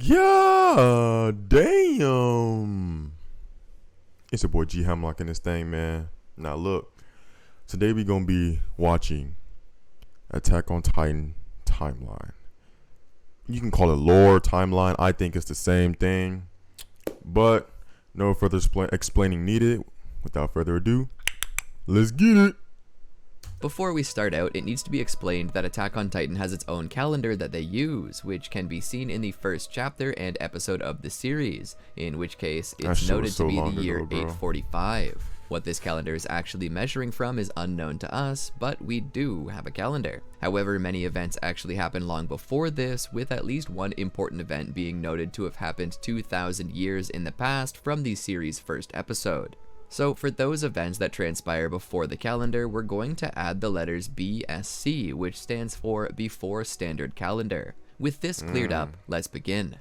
Yeah, damn. It's your boy G.hemlock in this thing, man. Now look, today we gonna be watching Attack on Titan timeline. You can call it lore timeline. I think it's the same thing, but no further explaining needed. Without further ado, let's get it. Before we start out, it needs to be explained that Attack on Titan has its own calendar that they use, which can be seen in the first chapter and episode of the series, in which case it's noted to be the year 845. What this calendar is actually measuring from is unknown to us, but we do have a calendar. However, many events actually happened long before this, with at least one important event being noted to have happened 2,000 years in the past from the series' first episode. So for those events that transpire before the calendar, we're going to add the letters BSC, which stands for Before Standard Calendar. With this cleared up, let's begin.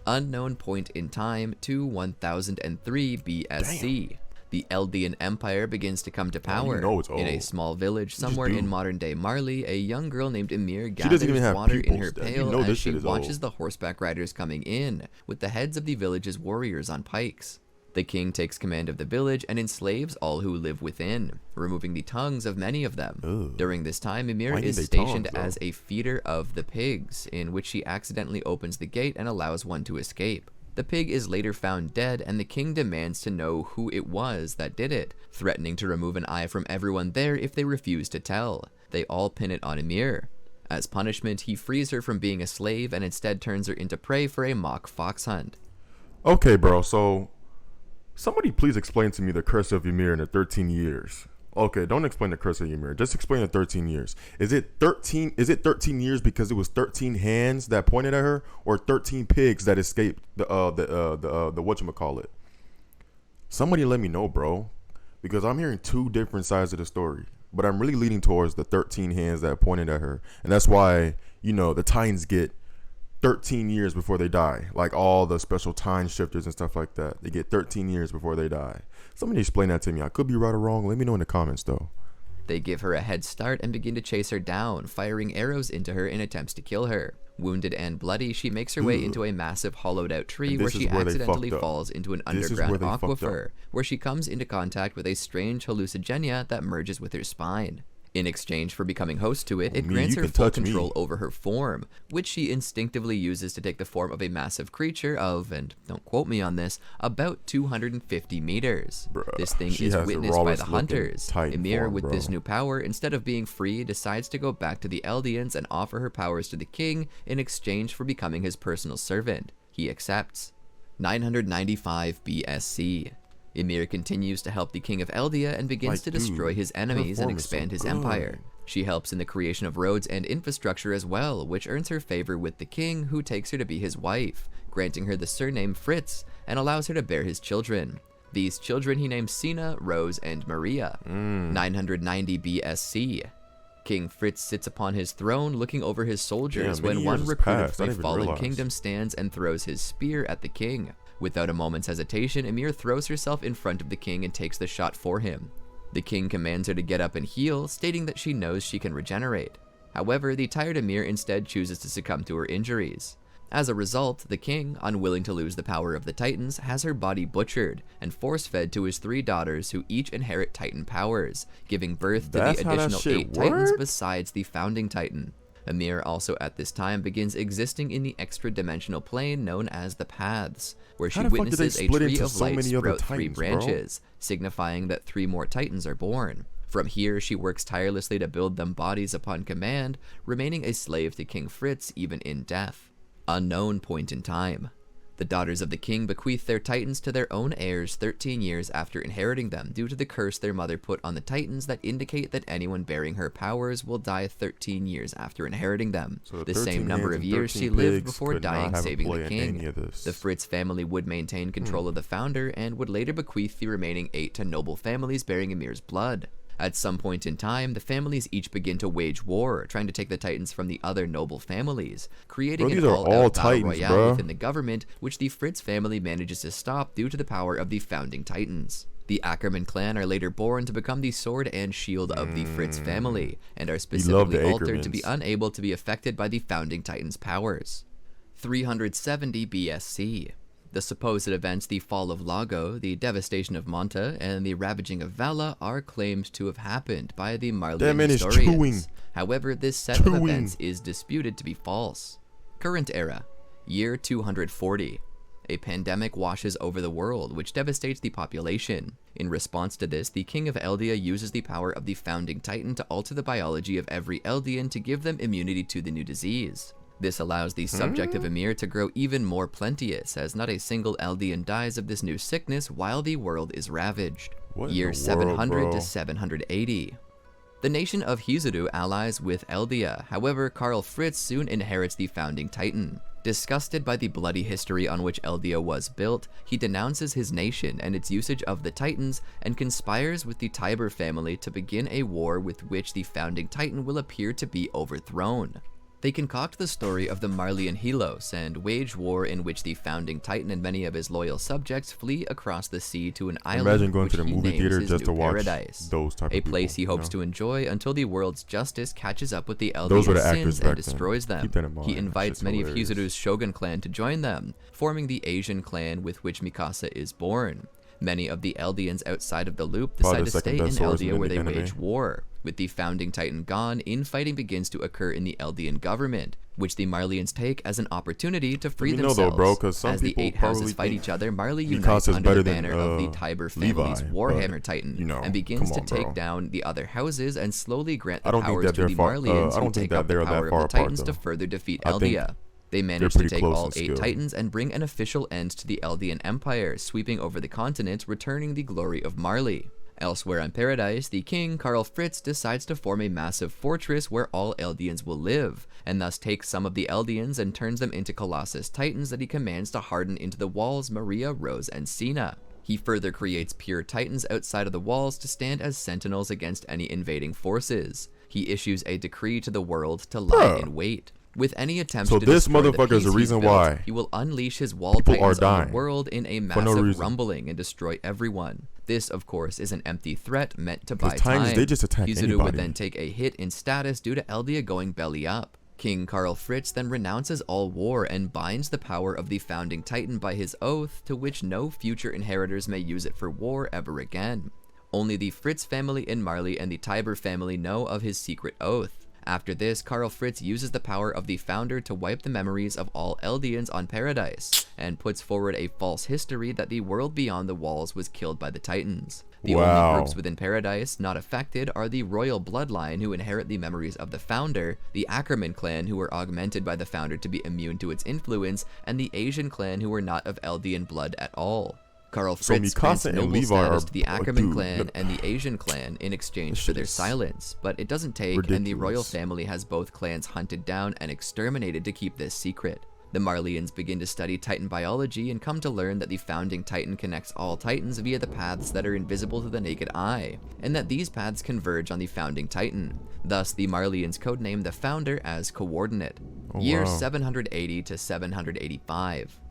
Unknown point in time to 1003 BSC. Damn. The Eldian Empire begins to come to power. In a small village somewhere in modern-day Marley, a young girl named Ymir gathers water in her pail as she watches the horseback riders coming in, with the heads of the village's warriors on pikes. The king takes command of the village and enslaves all who live within, removing the tongues of many of them. Ugh. During this time, Ymir is stationed as a feeder of the pigs, in which she accidentally opens the gate and allows one to escape. The pig is later found dead, and the king demands to know who it was that did it, threatening to remove an eye from everyone there if they refuse to tell. They all pin it on Ymir. As punishment, he frees her from being a slave and instead turns her into prey for a mock fox hunt. Okay, bro, so somebody please explain to me the curse of Ymir in the 13 years. Okay, don't explain the curse of Ymir. Just explain the 13 years. Is it 13 years because it was 13 hands that pointed at her, or 13 pigs that escaped the whatchamacallit? Somebody let me know, bro, because I'm hearing two different sides of the story, but I'm really leaning towards the 13 hands that pointed at her. And that's why, the Titans get 13 years before they die, like all the special time shifters and stuff like that. They get 13 years before they die. Somebody explain that to me. I could be right or wrong. Let me know in the comments, though. They give her a head start and begin to chase her down, firing arrows into her in attempts to kill her. Wounded and bloody, she makes her way into a massive hollowed-out tree where she accidentally falls into an underground aquifer, where she comes into contact with a strange hallucinogenia that merges with her spine. In exchange for becoming host to it, it grants her full control over her form, which she instinctively uses to take the form of a massive creature of, and don't quote me on this, about 250 meters. Bruh, this thing is witnessed by the hunters. Ymir, with this new power, instead of being free, decides to go back to the Eldians and offer her powers to the king in exchange for becoming his personal servant. He accepts. 995 BSC. Ymir continues to help the king of Eldia and begins to destroy his enemies and expand his empire. She helps in the creation of roads and infrastructure as well, which earns her favor with the king, who takes her to be his wife, granting her the surname Fritz and allows her to bear his children. These children he names Sina, Rose, and Maria. 990 BSC. King Fritz sits upon his throne looking over his soldiers when one recruited from a fallen kingdom stands and throws his spear at the king. Without a moment's hesitation, Ymir throws herself in front of the king and takes the shot for him. The king commands her to get up and heal, stating that she knows she can regenerate. However, the tired Ymir instead chooses to succumb to her injuries. As a result, the king, unwilling to lose the power of the Titans, has her body butchered and force-fed to his 3 daughters who each inherit Titan powers, giving birth to the additional 8 Titans besides the founding Titan. Ymir also at this time begins existing in the extra-dimensional plane known as the Paths, where she witnesses a tree of light sprout 3 branches, signifying that 3 more Titans are born. From here, she works tirelessly to build them bodies upon command, remaining a slave to King Fritz even in death. Unknown point in time. The daughters of the king bequeath their Titans to their own heirs 13 years after inheriting them due to the curse their mother put on the Titans that indicate that anyone bearing her powers will die 13 years after inheriting them, so the same number of years she lived before dying saving the king. The Fritz family would maintain control of the founder and would later bequeath the remaining 8 to noble families bearing Ymir's blood. At some point in time, the families each begin to wage war, trying to take the Titans from the other noble families, creating an all-out battle royale within the government, which the Fritz family manages to stop due to the power of the founding Titans. The Ackerman clan are later born to become the sword and shield of the Fritz family, and are specifically altered to be unable to be affected by the founding Titans' powers. 370 BSC. The supposed events, the fall of Lago, the devastation of Monta, and the ravaging of Vala, are claimed to have happened by the Marleyan historians. However, this set of events is disputed to be false. Current era, year 240. A pandemic washes over the world, which devastates the population. In response to this, the King of Eldia uses the power of the Founding Titan to alter the biology of every Eldian to give them immunity to the new disease. This allows the subject of Ymir to grow even more plenteous, as not a single Eldian dies of this new sickness while the world is ravaged. Year 700 to 780. The nation of Hizuru allies with Eldia, however, Karl Fritz soon inherits the Founding Titan. Disgusted by the bloody history on which Eldia was built, he denounces his nation and its usage of the Titans, and conspires with the Tiber family to begin a war with which the Founding Titan will appear to be overthrown. They concoct the story of the Marleyan Helos and wage war in which the Founding Titan and many of his loyal subjects flee across the sea to an island. Imagine going which to the movie theater just to watch paradise, those type of a place people, he hopes to enjoy until the world's justice catches up with the Those were Eldian the actors sins back and destroys then. them. Keep that in mind. He invites many hilarious. of Hizuru's Shogun clan to join them, forming the Asian clan with which Mikasa is born. Many of the Eldians outside of the loop decide to stay in Eldia where they wage war. With the Founding Titan gone, infighting begins to occur in the Eldian government, which the Marleyans take as an opportunity to free themselves. As the 8 houses fight each other, Marley unites under the banner of the Tiber family's Warhammer Titan, and begins to take down the other houses and slowly grant the powers to the Marleyans who take up the power of the Titans to further defeat Eldia. They manage to take all 8 Titans and bring an official end to the Eldian Empire, sweeping over the continent, returning the glory of Marley. Elsewhere on Paradise, the king, Karl Fritz, decides to form a massive fortress where all Eldians will live, and thus takes some of the Eldians and turns them into Colossus Titans that he commands to harden into the walls Maria, Rose, and Sina. He further creates pure Titans outside of the walls to stand as sentinels against any invading forces. He issues a decree to the world to lie in wait. With any attempt to this destroy motherfucker is the reason why he will unleash his wall Titans on the world in a massive rumbling and destroy everyone. This, of course, is an empty threat meant to buy time. They just attack Hizuru would then take a hit in status due to Eldia going belly up. King Karl Fritz then renounces all war and binds the power of the Founding Titan by his oath, to which no future inheritors may use it for war ever again. Only the Fritz family in Marley and the Tiber family know of his secret oath. After this, Karl Fritz uses the power of the Founder to wipe the memories of all Eldians on Paradise, and puts forward a false history that the world beyond the walls was killed by the Titans. The only groups within Paradise not affected are the royal bloodline, who inherit the memories of the Founder, the Ackerman clan, who were augmented by the Founder to be immune to its influence, and the Asian clan, who were not of Eldian blood at all. Karl Fritz grants noble status to the Ackerman clan and the Asian clan in exchange for their silence, but it doesn't take, and the royal family has both clans hunted down and exterminated to keep this secret. The Marleyans begin to study Titan biology and come to learn that the Founding Titan connects all Titans via the paths that are invisible to the naked eye, and that these paths converge on the Founding Titan. Thus, the Marleyans codename the Founder as Coordinate. Year 780 to 785.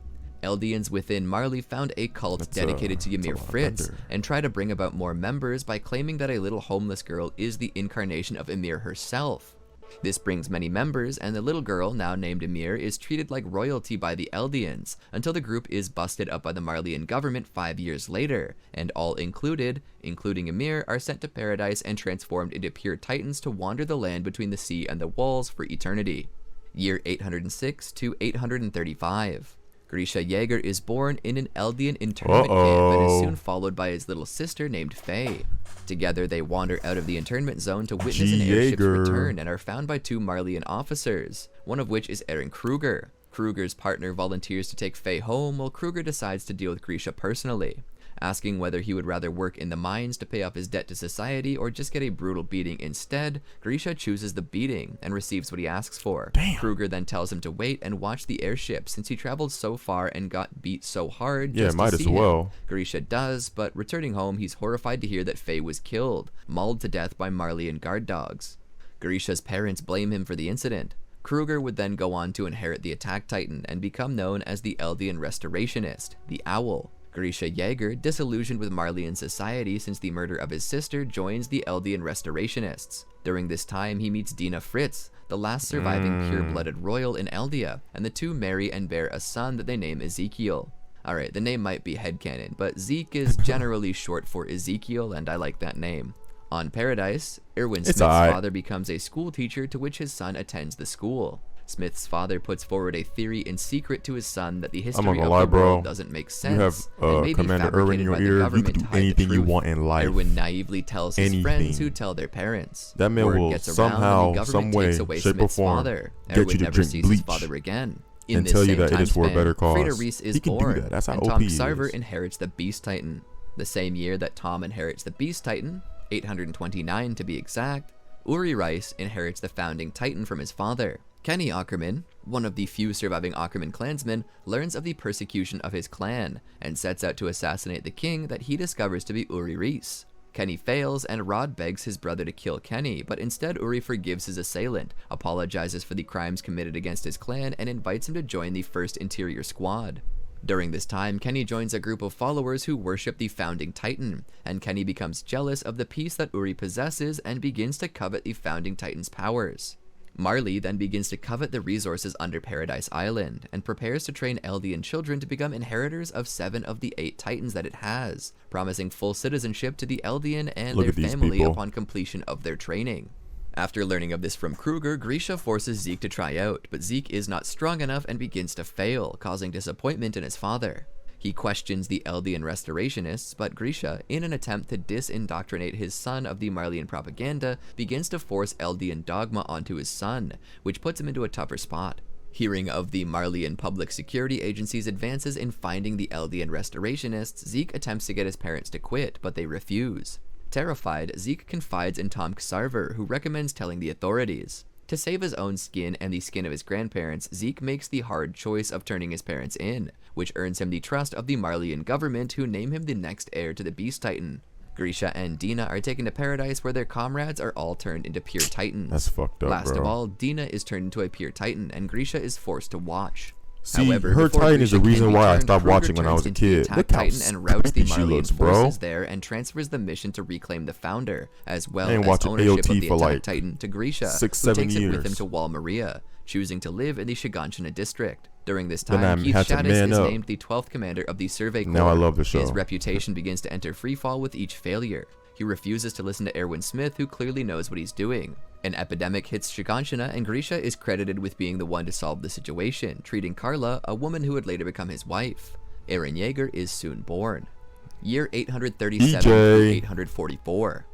Eldians within Marley found a cult dedicated to Ymir Fritz, and try to bring about more members by claiming that a little homeless girl is the incarnation of Ymir herself. This brings many members, and the little girl, now named Ymir, is treated like royalty by the Eldians, until the group is busted up by the Marleyan government 5 years later, and all included, including Ymir, are sent to Paradise and transformed into pure Titans to wander the land between the sea and the walls for eternity. Year 806 to 835. Grisha Jaeger is born in an Eldian internment camp and is soon followed by his little sister named Faye. Together they wander out of the internment zone to witness an airship's return and are found by 2 Marleyan officers, one of which is Aaron Kruger. Kruger's partner volunteers to take Faye home, while Kruger decides to deal with Grisha personally, asking whether he would rather work in the mines to pay off his debt to society or just get a brutal beating instead. Grisha chooses the beating and receives what he asks for. Kruger then tells him to wait and watch the airship, since he traveled so far and got beat so hard just to see him. Grisha does, but returning home he's horrified to hear that Faye was killed, mauled to death by Marleyan guard dogs. Grisha's parents blame him for the incident. Kruger would then go on to inherit the Attack Titan and become known as the Eldian Restorationist, the Owl. Grisha Jaeger, disillusioned with Marleyan society since the murder of his sister, joins the Eldian Restorationists. During this time, he meets Dina Fritz, the last surviving pure-blooded royal in Eldia, and the two marry and bear a son that they name Ezekiel. Alright, the name might be headcanon, but Zeke is generally short for Ezekiel, and I like that name. On Paradise, Erwin Smith's father becomes a school teacher, to which his son attends the school. Smith's father puts forward a theory in secret to his son that the history of the world doesn't make sense and may be fabricated by the government to hide the truth. You want in life. Erwin naively tells his friends, who tell their parents. That man Word will gets around somehow, and the government some way, takes away shape Smith's or form, father. get Erwin you to never drink sees bleach his father again. In and this tell you same that it is for a better cause. Frida Reese is He can born, do that. That's how and OP Tom he Sarver is. inherits the Beast Titan. The same year that Tom inherits the Beast Titan, 829 to be exact, Uri Rice inherits the founding Titan from his father. Kenny Ackerman, one of the few surviving Ackerman clansmen, learns of the persecution of his clan and sets out to assassinate the king that he discovers to be Uri Reese. Kenny fails, and Rod begs his brother to kill Kenny, but instead Uri forgives his assailant, apologizes for the crimes committed against his clan, and invites him to join the 1st Interior Squad. During this time, Kenny joins a group of followers who worship the founding Titan, and Kenny becomes jealous of the peace that Uri possesses and begins to covet the founding Titan's powers. Marley then begins to covet the resources under Paradise Island, and prepares to train Eldian children to become inheritors of 7 of the 8 Titans that it has, promising full citizenship to the Eldian and their family upon completion of their training. After learning of this from Kruger, Grisha forces Zeke to try out, but Zeke is not strong enough and begins to fail, causing disappointment in his father. He questions the Eldian Restorationists, but Grisha, in an attempt to disindoctrinate his son of the Marleyan propaganda, begins to force Eldian dogma onto his son, which puts him into a tougher spot. Hearing of the Marleyan Public Security Agency's advances in finding the Eldian Restorationists, Zeke attempts to get his parents to quit, but they refuse. Terrified, Zeke confides in Tom Sarver, who recommends telling the authorities. To save his own skin and the skin of his grandparents, Zeke makes the hard choice of turning his parents in, which earns him the trust of the Marleyan government, who name him the next heir to the Beast Titan. Grisha and Dina are taken to Paradise, where their comrades are all turned into pure Titans. That's fucked up, Last bro. of all, Dina is turned into a pure Titan, and Grisha is forced to watch. See, However, her Titan is the reason why I stopped watching when I was a kid. Look how Titan and routs the she Marleyan looks, bro. forces there and transfers the mission to reclaim the founder, as well I ain't as watching ownership AOT of the for Attack like Titan to Grisha, 6, who 7 takes it with him years. to Wal Maria, choosing to live in the Shiganshina district. During this Then time, I Keith had to Shaddis man is up. named the 12th commander of the Survey Corps. Now I love the show. His reputation begins to enter freefall with each failure. He refuses to listen to Erwin Smith, who clearly knows what he's doing. An epidemic hits Shiganshina, and Grisha is credited with being the one to solve the situation, treating Carla, a woman who would later become his wife. Eren Yeager is soon born. Year 837 through 844.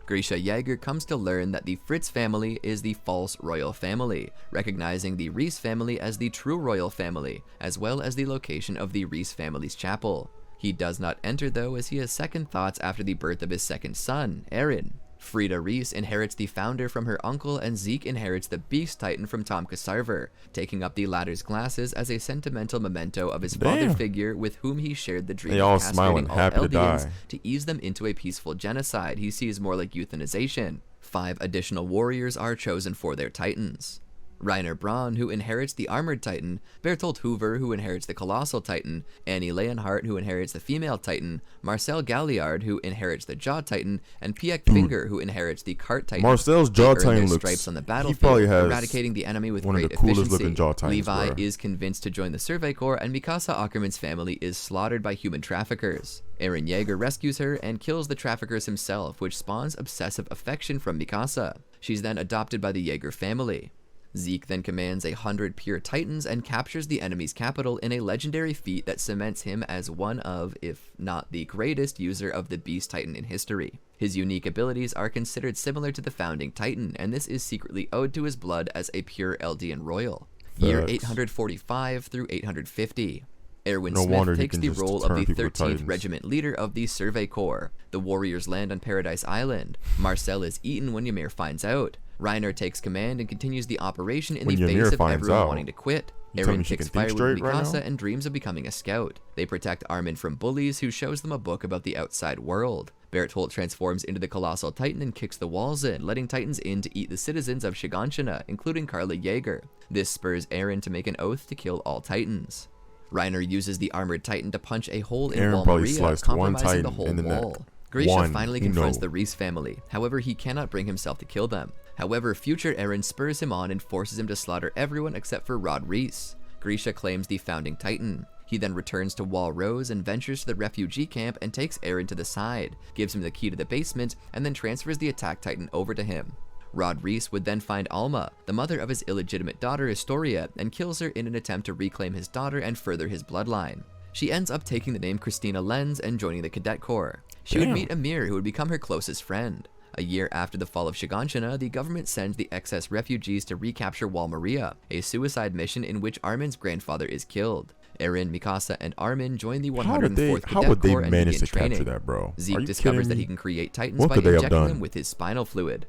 Grisha Yeager comes to learn that the Fritz family is the false royal family, recognizing the Reese family as the true royal family, as well as the location of the Reese family's chapel. He does not enter, though, as he has second thoughts after the birth of his second son, Eren. Frida Reese inherits the founder from her uncle, and Zeke inherits the Beast Titan from Tom Sarver, taking up the latter's glasses as a sentimental memento of his father figure, with whom he shared the dream of castrating all Eldians to ease them into a peaceful genocide he sees more like euthanization. 5 additional warriors are chosen for their Titans. Reiner Braun, who inherits the Armored Titan, Bertolt Hoover, who inherits the Colossal Titan, Annie Leonhardt, who inherits the Female Titan, Marcel Galliard, who inherits the Jaw Titan, and Piek Finger, who inherits the Cart Titan. Marcel's Jaw Titan looks... stripes on the battlefield, he probably has eradicating the enemy with one great of the coolest efficiency. looking Jaw Titans, Levi bro. is convinced to join the Survey Corps, and Mikasa Ackerman's family is slaughtered by human traffickers. Eren Yeager rescues her and kills the traffickers himself, which spawns obsessive affection from Mikasa. She's then adopted by the Yeager family. Zeke then commands 100 pure Titans and captures the enemy's capital in a legendary feat that cements him as one of, if not the greatest user of the Beast Titan in history. His unique abilities are considered similar to the founding Titan, and this is secretly owed to his blood as a pure Eldian royal. Year 845 through 850. Erwin Smith takes the role of the 13th Regiment leader of the Survey Corps. The warriors land on Paradise Island. Marcel is eaten when Ymir finds out. Reiner takes command and continues the operation in the face of everyone wanting to quit. Eren kicks fire with Mikasa and dreams of becoming a scout. They protect Armin from bullies, who shows them a book about the outside world. Bertolt transforms into the Colossal Titan and kicks the walls in, letting Titans in to eat the citizens of Shiganshina, including Carla Yeager. This spurs Eren to make an oath to kill all Titans. Reiner uses the armored Titan to punch a hole in Eren Wall probably Maria, sliced one compromising the Titan whole in the neck. wall. Grisha One, finally you confronts know. the Rhys family. However, he cannot bring himself to kill them. However, future Eren spurs him on and forces him to slaughter everyone except for Rod Rhys. Grisha claims the founding Titan. He then returns to Wall Rose and ventures to the refugee camp and takes Eren to the side, gives him the key to the basement, and then transfers the attack Titan over to him. Rod Rhys would then find Alma, the mother of his illegitimate daughter Historia, and kills her in an attempt to reclaim his daughter and further his bloodline. She ends up taking the name Christina Lenz and joining the Cadet Corps. She would meet Ymir, who would become her closest friend. A year after the fall of Shiganshina, the government sends the excess refugees to recapture Wall Maria, a suicide mission in which Armin's grandfather is killed. Eren, Mikasa, and Armin join the 104th Cadet Corps and begin training. That, bro? Zeke discovers that he can create Titans by injecting them with his spinal fluid.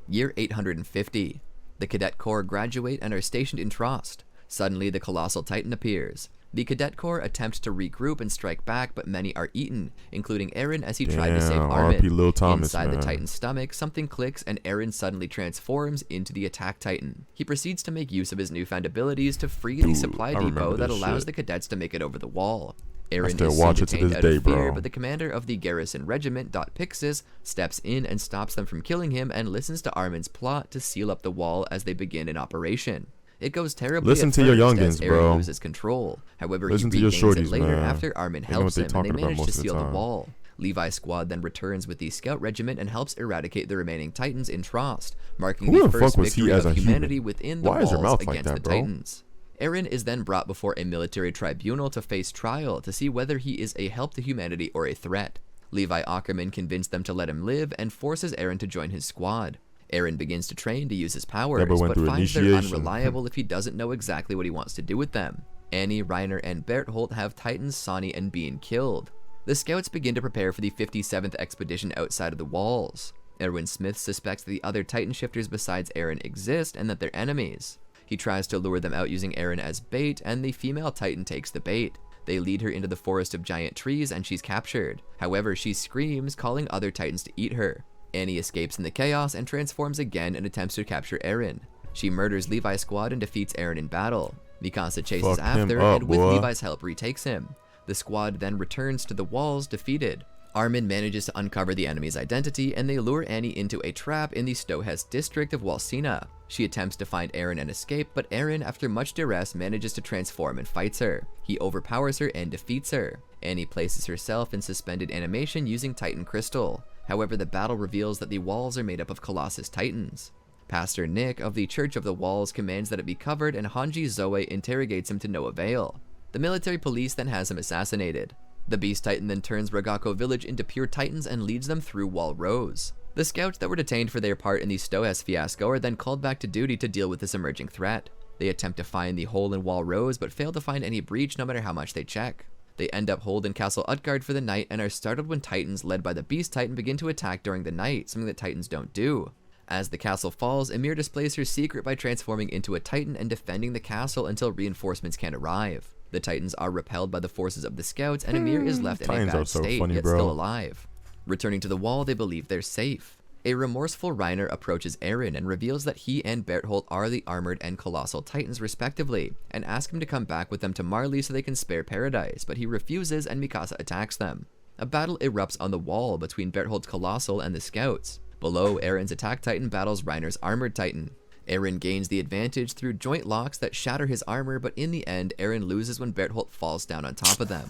Year 850. The Cadet Corps graduate and are stationed in Trost. Suddenly, the Colossal Titan appears. The Cadet Corps attempts to regroup and strike back, but many are eaten, including Eren as he tried to save Armin. Inside the Titan's stomach, something clicks and Eren suddenly transforms into the Attack Titan. He proceeds to make use of his newfound abilities to free the supply depot that allows the cadets to make it over the wall. Eren is soon detained out of fear, but the commander of the garrison regiment, Pixis, steps in and stops them from killing him and listens to Armin's plot to seal up the wall as they begin an operation. It goes terribly Listen to your youngins, Eren bro. loses control. However, Listen he to your regains it shorties, later man. after Armin They know helps what him they and they talking about manage to most of the seal the time. wall. Levi's squad then returns with the scout regiment and helps eradicate the remaining Titans in Trost, marking the first victory of humanity within the walls against the Titans. Eren is then brought before a military tribunal to face trial to see whether he is a help to humanity or a threat. Levi Ackerman convinced them to let him live and forces Eren to join his squad. Eren begins to train to use his powers, but finds they're unreliable if he doesn't know exactly what he wants to do with them. Annie, Reiner, and Bertholdt have Titans Sonny and Bean killed. The scouts begin to prepare for the 57th expedition outside of the walls. Erwin Smith suspects that the other Titan shifters besides Eren exist and that they're enemies. He tries to lure them out using Eren as bait, and the female Titan takes the bait. They lead her into the forest of giant trees and she's captured. However, she screams, calling other Titans to eat her. Annie escapes in the chaos and transforms again and attempts to capture Eren. She murders Levi's squad and defeats Eren in battle. Mikasa chases after and with Levi's help retakes him. The squad then returns to the walls defeated. Armin manages to uncover the enemy's identity and they lure Annie into a trap in the Stohess district of Walsina. She attempts to find Eren and escape, but Eren, after much duress, manages to transform and fights her. He overpowers her and defeats her. Annie places herself in suspended animation using Titan Crystal. However, the battle reveals that the walls are made up of Colossus Titans. Pastor Nick of the Church of the Walls commands that it be covered and Hanji Zoe interrogates him to no avail. The military police then has him assassinated. The Beast Titan then turns Ragako village into pure Titans and leads them through Wall Rose. The scouts that were detained for their part in the Stohess fiasco are then called back to duty to deal with this emerging threat. They attempt to find the hole in Wall Rose but fail to find any breach no matter how much they check. They end up holed in Castle Utgard for the night and are startled when Titans led by the Beast Titan begin to attack during the night, something that Titans don't do. As the castle falls, Ymir displays her secret by transforming into a Titan and defending the castle until reinforcements can arrive. The Titans are repelled by the forces of the scouts and Ymir is left in a bad state, yet still alive. Returning to the wall, they believe they're safe. A remorseful Reiner approaches Eren and reveals that he and Bertholdt are the armored and colossal Titans respectively, and asks him to come back with them to Marley so they can spare Paradise, but he refuses and Mikasa attacks them. A battle erupts on the wall between Bertholdt's Colossal and the scouts. Below, Eren's Attack Titan battles Reiner's Armored Titan. Eren gains the advantage through joint locks that shatter his armor, but in the end, Eren loses when Bertholdt falls down on top of them.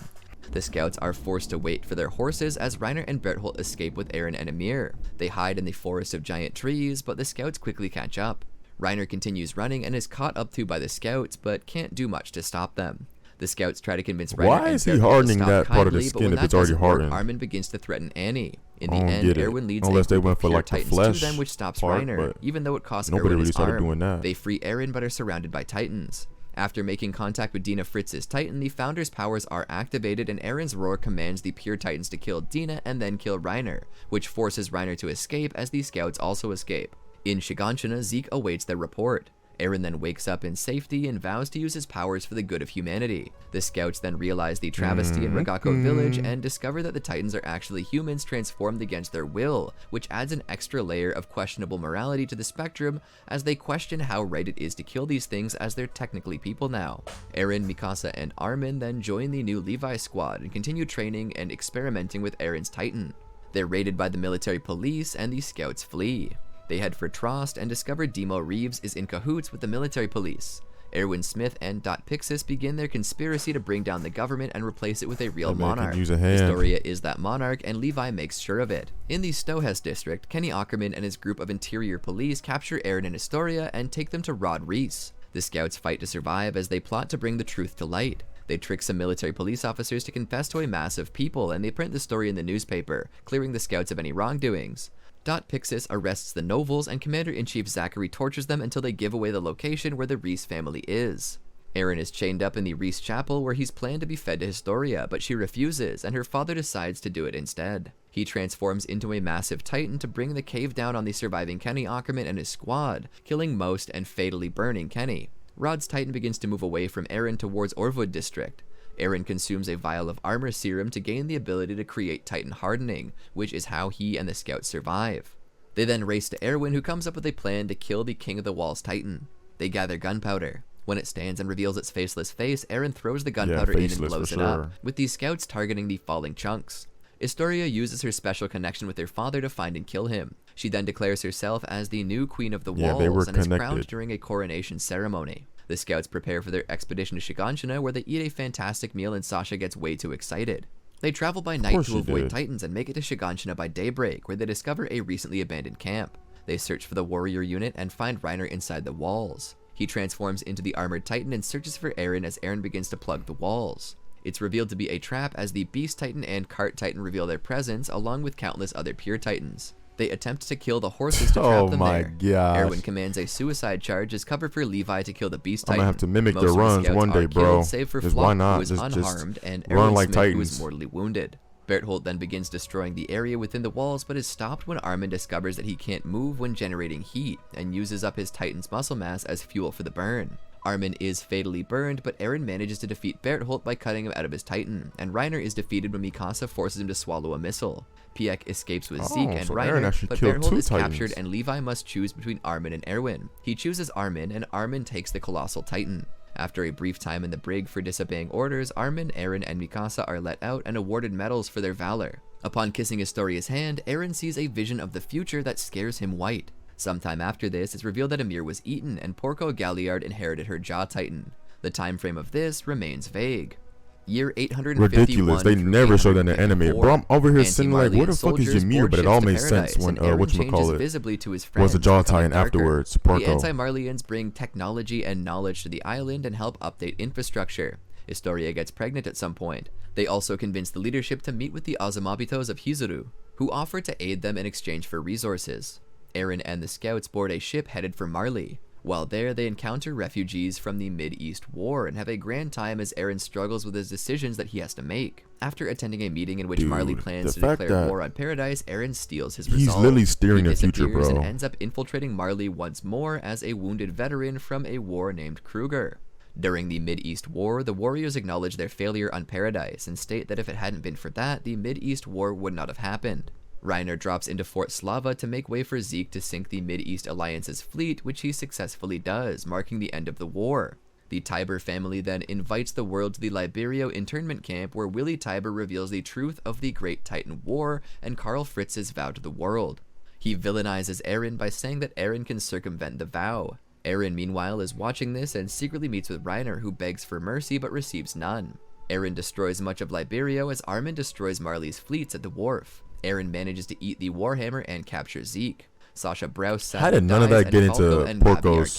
The scouts are forced to wait for their horses as Reiner and Bertholdt escape with Eren and Ymir. They hide in the forest of giant trees, but the scouts quickly catch up. Reiner continues running and is caught up to by the scouts, but can't do much to stop them. The scouts try to convince Reiner and Bertholdt to stop kindly, but when that doesn't work, Armin begins to threaten Annie. In the end, Erwin leads a group of pure Titans to them, which stops Reiner, even though it costs Erwin his arm. They free Eren but are surrounded by Titans. After making contact with Dina Fritz's Titan, the Founder's powers are activated and Eren's roar commands the pure Titans to kill Dina and then kill Reiner, which forces Reiner to escape as the scouts also escape. In Shiganshina, Zeke awaits their report. Eren then wakes up in safety and vows to use his powers for the good of humanity. The scouts then realize the travesty in Ragako village and discover that the Titans are actually humans transformed against their will, which adds an extra layer of questionable morality to the spectrum as they question how right it is to kill these things as they're technically people now. Eren, Mikasa, and Armin then join the new Levi squad and continue training and experimenting with Eren's Titan. They're raided by the military police and the scouts flee. They head for Trost and discover Demo Reeves is in cahoots with the military police. Erwin Smith and Dot Pixis begin their conspiracy to bring down the government and replace it with a real monarch. Historia is that monarch, and Levi makes sure of it. In the Stohess district, Kenny Ackerman and his group of interior police capture Eren and Historia and take them to Rod Reese. The scouts fight to survive as they plot to bring the truth to light. They trick some military police officers to confess to a mass of people, and they print the story in the newspaper, clearing the scouts of any wrongdoings. Dot Pixis arrests the Nobles, and Commander-in-Chief Zachary tortures them until they give away the location where the Reese family is. Eren is chained up in the Reese chapel where he's planned to be fed to Historia, but she refuses, and her father decides to do it instead. He transforms into a massive titan to bring the cave down on the surviving Kenny Ackerman and his squad, killing most and fatally burning Kenny. Rod's titan begins to move away from Eren towards Orvud district. Eren consumes a vial of armor serum to gain the ability to create titan hardening, which is how he and the scouts survive. They then race to Erwin, who comes up with a plan to kill the King of the Walls titan. They gather gunpowder. When it stands and reveals its faceless face, Eren throws the gunpowder in and blows it up, with the scouts targeting the falling chunks. Historia uses her special connection with her father to find and kill him. She then declares herself as the new Queen of the Walls and is crowned during a coronation ceremony. The scouts prepare for their expedition to Shiganshina, where they eat a fantastic meal and Sasha gets way too excited. They travel by night to avoid Titans and make it to Shiganshina by daybreak, where they discover a recently abandoned camp. They search for the warrior unit and find Reiner inside the walls. He transforms into the armored Titan and searches for Eren as Eren begins to plug the walls. It's revealed to be a trap as the Beast Titan and Cart Titan reveal their presence, along with countless other pure Titans. They attempt to kill the horses to trap them there. Erwin commands a suicide charge as cover for Levi to kill the Beast Titan. I'm gonna have to mimic their runs one day, bro. Killed, save for Flock, who is unharmed, and Erwin Smith, who is mortally wounded. Berthold then begins destroying the area within the walls, but is stopped when Armin discovers that he can't move when generating heat, and uses up his Titan's muscle mass as fuel for the burn. Armin is fatally burned, but Eren manages to defeat Berthold by cutting him out of his Titan, and Reiner is defeated when Mikasa forces him to swallow a missile. Piek escapes with Zeke and Reiner, but Berthold is captured and Levi must choose between Armin and Erwin. He chooses Armin, and Armin takes the Colossal Titan. After a brief time in the brig for disobeying orders, Armin, Eren, and Mikasa are let out and awarded medals for their valor. Upon kissing Historia's hand, Eren sees a vision of the future that scares him white. Sometime after this, it's revealed that Ymir was eaten and Porco Galliard inherited her Jaw Titan. The time frame of this remains vague. Year 851. Ridiculous. They never showed that in the anime. Bro, I'm over here sitting like, where the fuck is Ymir? But it all makes sense when whatchamacallit was a Jaw Titan afterwards. Porco. The anti-Marleyans bring technology and knowledge to the island and help update infrastructure. Historia gets pregnant at some point. They also convince the leadership to meet with the Azumabitos of Hizuru, who offer to aid them in exchange for resources. Eren and the scouts board a ship headed for Marley. While there, they encounter refugees from the Mid-East War and have a grand time as Eren struggles with his decisions that he has to make. After attending a meeting in which Marley plans to declare war on Paradise, Eren steals his resolve. He's literally steering the future, bro. And ends up infiltrating Marley once more as a wounded veteran from a war named Kruger. During the Mid-East War, the warriors acknowledge their failure on Paradise and state that if it hadn't been for that, the Mid-East War would not have happened. Reiner drops into Fort Slava to make way for Zeke to sink the Mid-East Alliance's fleet, which he successfully does, marking the end of the war. The Tiber family then invites the world to the Liberio internment camp, where Willie Tiber reveals the truth of the Great Titan War and Karl Fritz's vow to the world. He villainizes Eren by saying that Eren can circumvent the vow. Eren, meanwhile, is watching this and secretly meets with Reiner, who begs for mercy but receives none. Eren destroys much of Liberio as Armin destroys Marley's fleets at the wharf. Eren manages to eat the Warhammer and capture Zeke. Sasha Brous how did none of that get into Porco's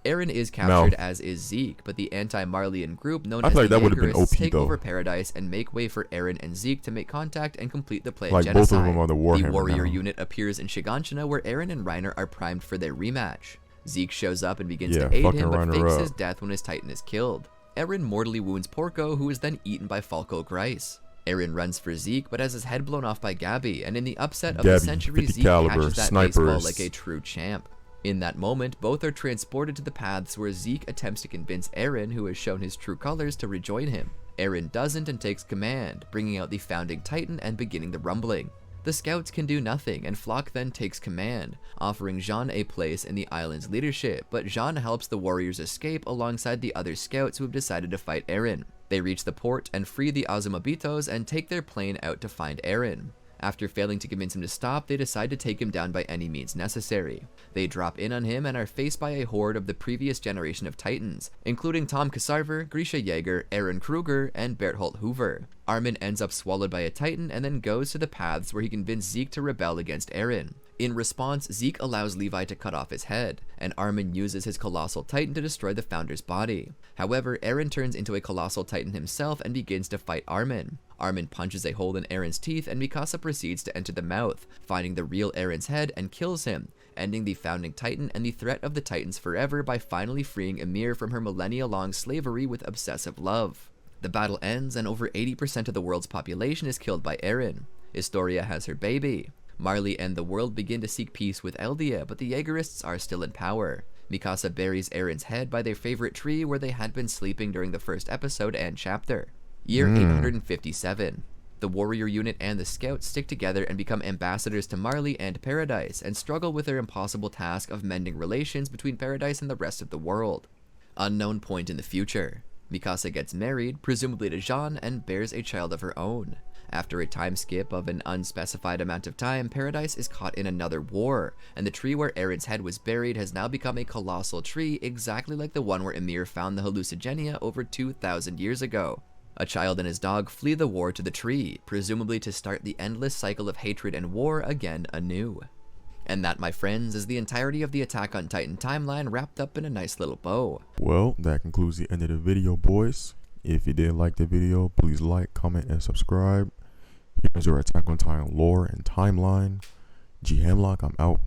Eren is captured, as is Zeke, but the anti-Marleyan group known as the Jaegerists take over Paradise and make way for Eren and Zeke to make contact and complete the planned genocide. Both of them are the warrior unit appears in Shiganshina, where Eren and Reiner are primed for their rematch. Zeke shows up and begins to aid him, but fakes his death when his Titan is killed. Eren mortally wounds Porco, who is then eaten by Falco Grice. Eren runs for Zeke, but has his head blown off by Gabi, and in the upset of the century, Zeke catches that baseball like a true champ. In that moment, both are transported to the paths where Zeke attempts to convince Eren, who has shown his true colors, to rejoin him. Eren doesn't and takes command, bringing out the founding titan and beginning the rumbling. The scouts can do nothing, and Floch then takes command, offering Jean a place in the island's leadership, but Jean helps the warriors escape alongside the other scouts who have decided to fight Eren. They reach the port and free the Azumabitos and take their plane out to find Eren. After failing to convince him to stop, they decide to take him down by any means necessary. They drop in on him and are faced by a horde of the previous generation of Titans, including Tom Kasarver, Grisha Jaeger, Aaron Kruger, and Berthold Hoover. Armin ends up swallowed by a Titan and then goes to the paths where he convinced Zeke to rebel against Eren. In response, Zeke allows Levi to cut off his head, and Armin uses his colossal titan to destroy the founder's body. However, Eren turns into a colossal titan himself and begins to fight Armin. Armin punches a hole in Eren's teeth, and Mikasa proceeds to enter the mouth, finding the real Eren's head and kills him, ending the founding titan and the threat of the Titans forever by finally freeing Ymir from her millennia-long slavery with obsessive love. The battle ends, and over 80% of the world's population is killed by Eren. Historia has her baby. Marley and the world begin to seek peace with Eldia, but the Jaegerists are still in power. Mikasa buries Eren's head by their favorite tree where they had been sleeping during the first episode and chapter. Year 857. The warrior unit and the scouts stick together and become ambassadors to Marley and Paradise, and struggle with their impossible task of mending relations between Paradise and the rest of the world. Unknown point in the future. Mikasa gets married, presumably to Jean, and bears a child of her own. After a time skip of an unspecified amount of time, Paradise is caught in another war, and the tree where Eren's head was buried has now become a colossal tree exactly like the one where Ymir found the hallucigenia over 2,000 years ago. A child and his dog flee the war to the tree, presumably to start the endless cycle of hatred and war again anew. And that, my friends, is the entirety of the Attack on Titan timeline wrapped up in a nice little bow. Well, that concludes the end of the video, boys. If you did like the video, please like, comment, and subscribe. Here's your Attack on Titan lore and timeline. G.hemlock, I'm out.